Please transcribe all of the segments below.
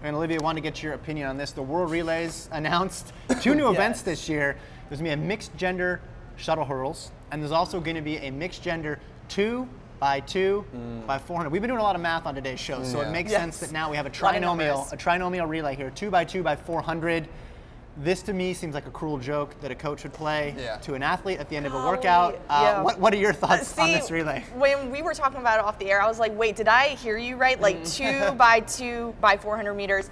And Olivia, I wanted to get your opinion on this. The World Relays announced 2 new events this year. There's going to be a mixed gender shuttle hurdles, and there's also going to be a mixed gender 2x2x400. We've been doing a lot of math on today's show, so it makes sense that now we have a trinomial relay here, 2x2x400. This to me seems like a cruel joke that a coach would play to an athlete at the end of a workout. What are your thoughts on this relay? When we were talking about it off the air, I was like, wait, did I hear you right? Like 2x2x400 meters.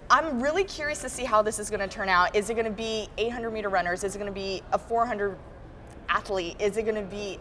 I'm really curious to see how this is going to turn out. Is it going to be 800-meter runners? Is it going to be a 400 athlete? Is it going to be,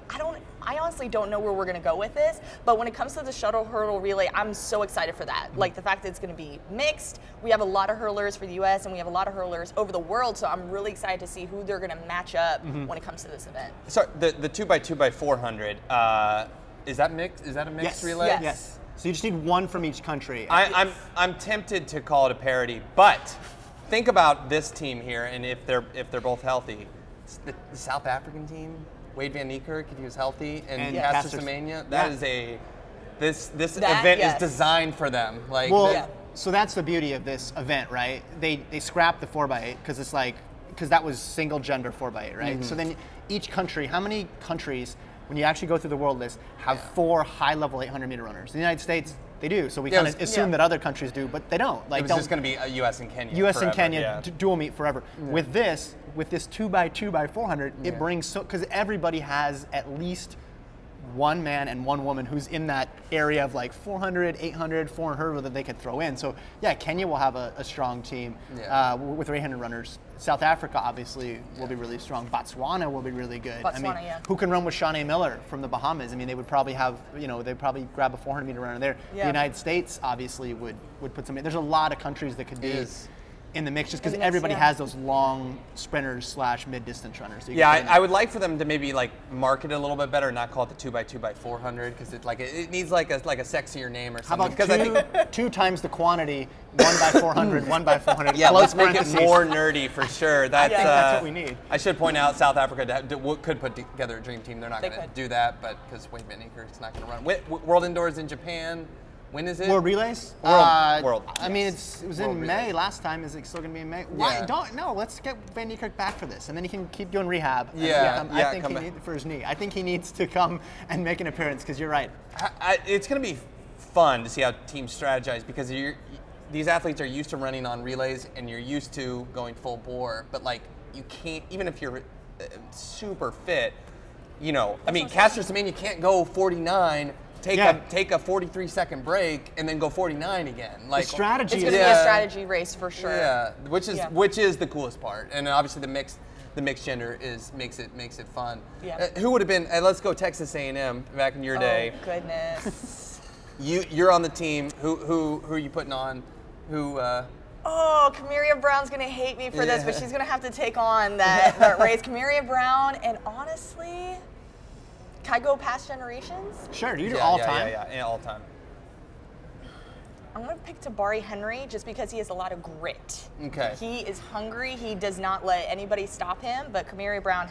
I honestly don't know where we're going to go with this, but when it comes to the shuttle hurdle relay, I'm so excited for that. Like the fact that it's going to be mixed. We have a lot of hurlers for the US and we have a lot of hurlers over the world, so I'm really excited to see who they're going to match up when it comes to this event. So the 2x2x400, is that mixed? Is that a mixed relay? Yes. So you just need one from each country. I'm tempted to call it a parity, but think about this team here, and if they're both healthy. The South African team, Wade Van Niekerk, if he was healthy, and Caster Semenya, that is this event is designed for them. Like, so that's the beauty of this event, right? They scrapped the 4x8 because that was single gender 4x8, right? So then each country, how many countries, when you actually go through the world list, have 4 high-level 800-meter runners? In the United States, they do. So we kind of assume that other countries do, but they don't. Like, it was just going to be U.S. and Kenya. U.S. and Kenya dual meet forever. With this 2x2x400, it brings because everybody has at least one man and one woman who's in that area of like 400, 800, 400 that they could throw in. So Kenya will have a strong team with their 800 runners. South Africa obviously will be really strong. Botswana will be really good. Who can run with Shawnee Miller from the Bahamas? I mean, they would probably have, they'd probably grab a 400-meter runner there. The United States obviously would put some. There's a lot of countries that could be in the mix just because everybody has those long sprinters / mid-distance runners. So I would like for them to maybe like market it a little bit better and not call it the 2x2x400 because it needs like a sexier name or something. How about 2 times the quantity, 1x400, 1x400. Yeah, let's make it more nerdy for sure. I think that's what we need. I should point out South Africa could put together a dream team. They're not going to do that, but because Wade Van Niekerk's not going to run. World Indoors in Japan. When is it? World Relays? World. I mean, it was in May last time. Is it still going to be in May? Why? Let's get Van Niekerk back for this, and then he can keep doing rehab. I think he needs for his knee. I think he needs to come and make an appearance because you're right. It's going to be fun to see how teams strategize because these athletes are used to running on relays and you're used to going full bore, but like you can't, even if you're super fit, I mean, Caster Semenya can't go 49. Take a 43-second break and then go 49 again. Like the strategy, it's going to be a strategy race for sure. Yeah, which is the coolest part, and obviously the mixed gender makes it fun. Yeah. Who would have been? Let's go Texas A&M back in your day. Oh goodness. You're on the team. Who are you putting on? Who? Camaria Brown's going to hate me for this, but she's going to have to take on that race. Camaria Brown, and honestly. Can I go past generations? Sure, you do all time. Yeah, all time. I'm going to pick Tabari Henry just because he has a lot of grit. Okay. He is hungry. He does not let anybody stop him, but Camaria Brown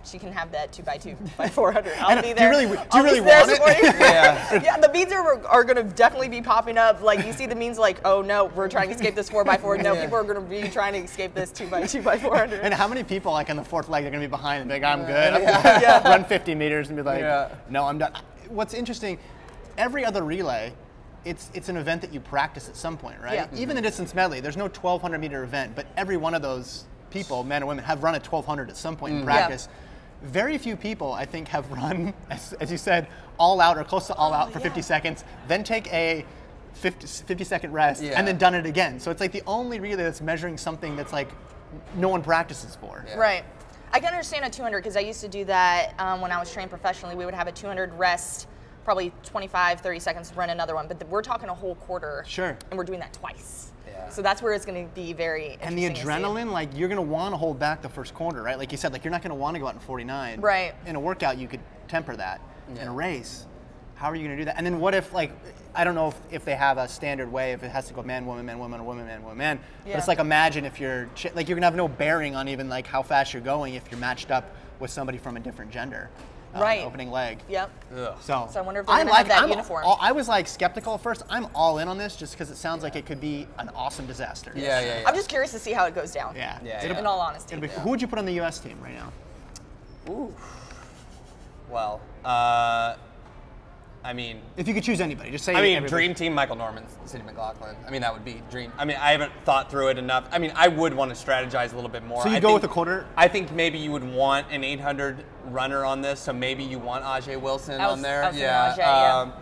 she can have that 2x2x400. I'll be there. Do you really want it? Yeah, the beads are going to definitely be popping up. Like, you see the memes like, oh no, we're trying to escape this 4x4. No, people are going to be trying to escape this 2x2x400. And how many people, like on the 4th leg, they're going to be behind and be like, I'm good. Run 50 meters and be like, no, I'm done. What's interesting, every other relay, it's an event that you practice at some point, right? Yeah. Even the distance medley, there's no 1,200-meter event, but every one of those people, men and women, have run a 1,200 at some point in practice. Yeah. Very few people, I think, have run, as you said, all out or close to all out for 50 seconds, then take a 50-second rest, and then done it again. So it's like the only relay that's measuring something that's like no one practices for. Yeah. Right. I can understand a 200 because I used to do that when I was trained professionally. We would have a 200 rest, probably 25, 30 seconds, run another one. But we're talking a whole quarter. Sure. And we're doing that twice. So that's where it's going to be very interesting. And the adrenaline, like you're going to want to hold back the first quarter, right? Like you said, like you're not going to want to go out in 49. Right. In a workout, you could temper that. In a race, how are you going to do that? And then what if, like, I don't know if they have a standard way, if it has to go man, woman, man, woman, or woman, man, woman, man. But it's like, imagine if you're going to have no bearing on even like how fast you're going if you're matched up with somebody from a different gender. Right. opening leg. Yep. Ugh. So I wonder if they're gonna have that uniform. I was like skeptical at first. I'm all in on this just because it sounds like it could be an awesome disaster. Yeah. I'm just curious to see how it goes down. Yeah. In all honesty. Who would you put on the U.S. team right now? Ooh. Well, I mean, if you could choose anybody, just say. I mean, dream team, Michael Norman, Sidney McLaughlin. I mean, that would be dream. I mean, I haven't thought through it enough. I mean, I would want to strategize a little bit more. So you go with a quarter? I think maybe you would want an 800 runner on this, so maybe you want Ajay Wilson on there. Ajay,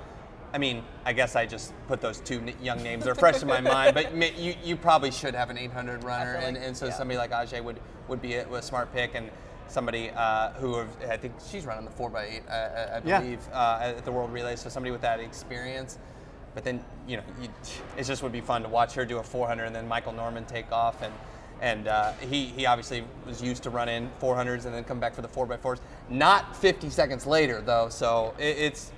I mean, I guess I just put those two young names. They're fresh in my mind, but you probably should have an 800 runner, and so somebody like Ajay would be a smart pick, and somebody who I think she's running the 4x8, I believe, at the World Relay. So somebody with that experience. But then it just would be fun to watch her do a 400 and then Michael Norman take off, and he obviously was used to run in 400s and then come back for the 4x4s. Not 50 seconds later though. So it's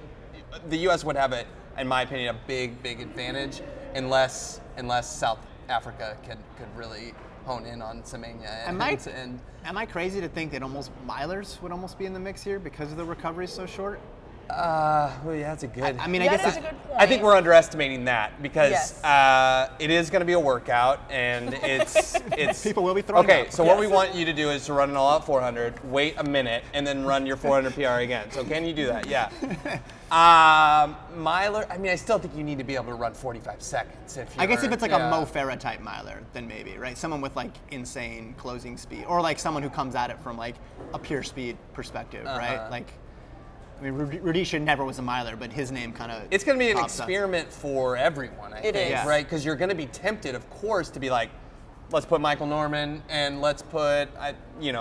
the U.S. would have in my opinion, a big advantage unless South Africa could really hone in on Semenya. Am I crazy to think that milers would almost be in the mix here because the recovery is so short? Well, yeah, that's a good. I mean, I guess that's a good point. I think we're underestimating that because it is going to be a workout, and it's people will be throwing. Okay, up. so what we want you to do is to run an all-out 400, wait a minute, and then run your 400 PR again. So can you do that? Yeah. Miler, I mean, I still think you need to be able to run 45 seconds. I guess if it's like a Mo Farah type miler, then maybe, right? Someone with like insane closing speed, or like someone who comes at it from like a pure speed perspective, right? Like, I mean, Rudisha never was a miler, but his name kind of. It's going to be an experiment for everyone, I think, is. right? Because you're going to be tempted, of course, to be like, let's put Michael Norman and let's put, You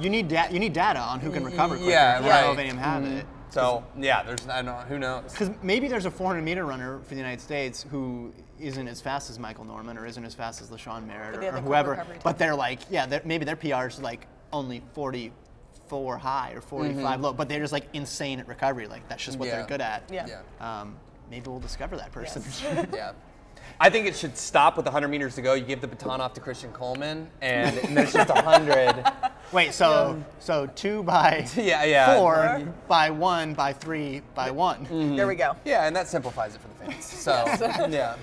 need data on who can recover quicker. Yeah, right. I don't know if any of them have it. So I don't know, who knows? Because maybe there's a 400-meter runner for the United States who isn't as fast as Michael Norman or isn't as fast as LaShawn Merritt or whoever, but they're like, maybe their PR is like only 44 high or 45 low, but they're just like insane at recovery. Like that's just what they're good at. Maybe we'll discover that person. Yes. Yeah. I think it should stop with 100 meters to go. You give the baton off to Christian Coleman, and there's just 100. Wait, so 2 by 4 by 1 by 3 by 1. There we go. Yeah, and that simplifies it for the fans. So yeah.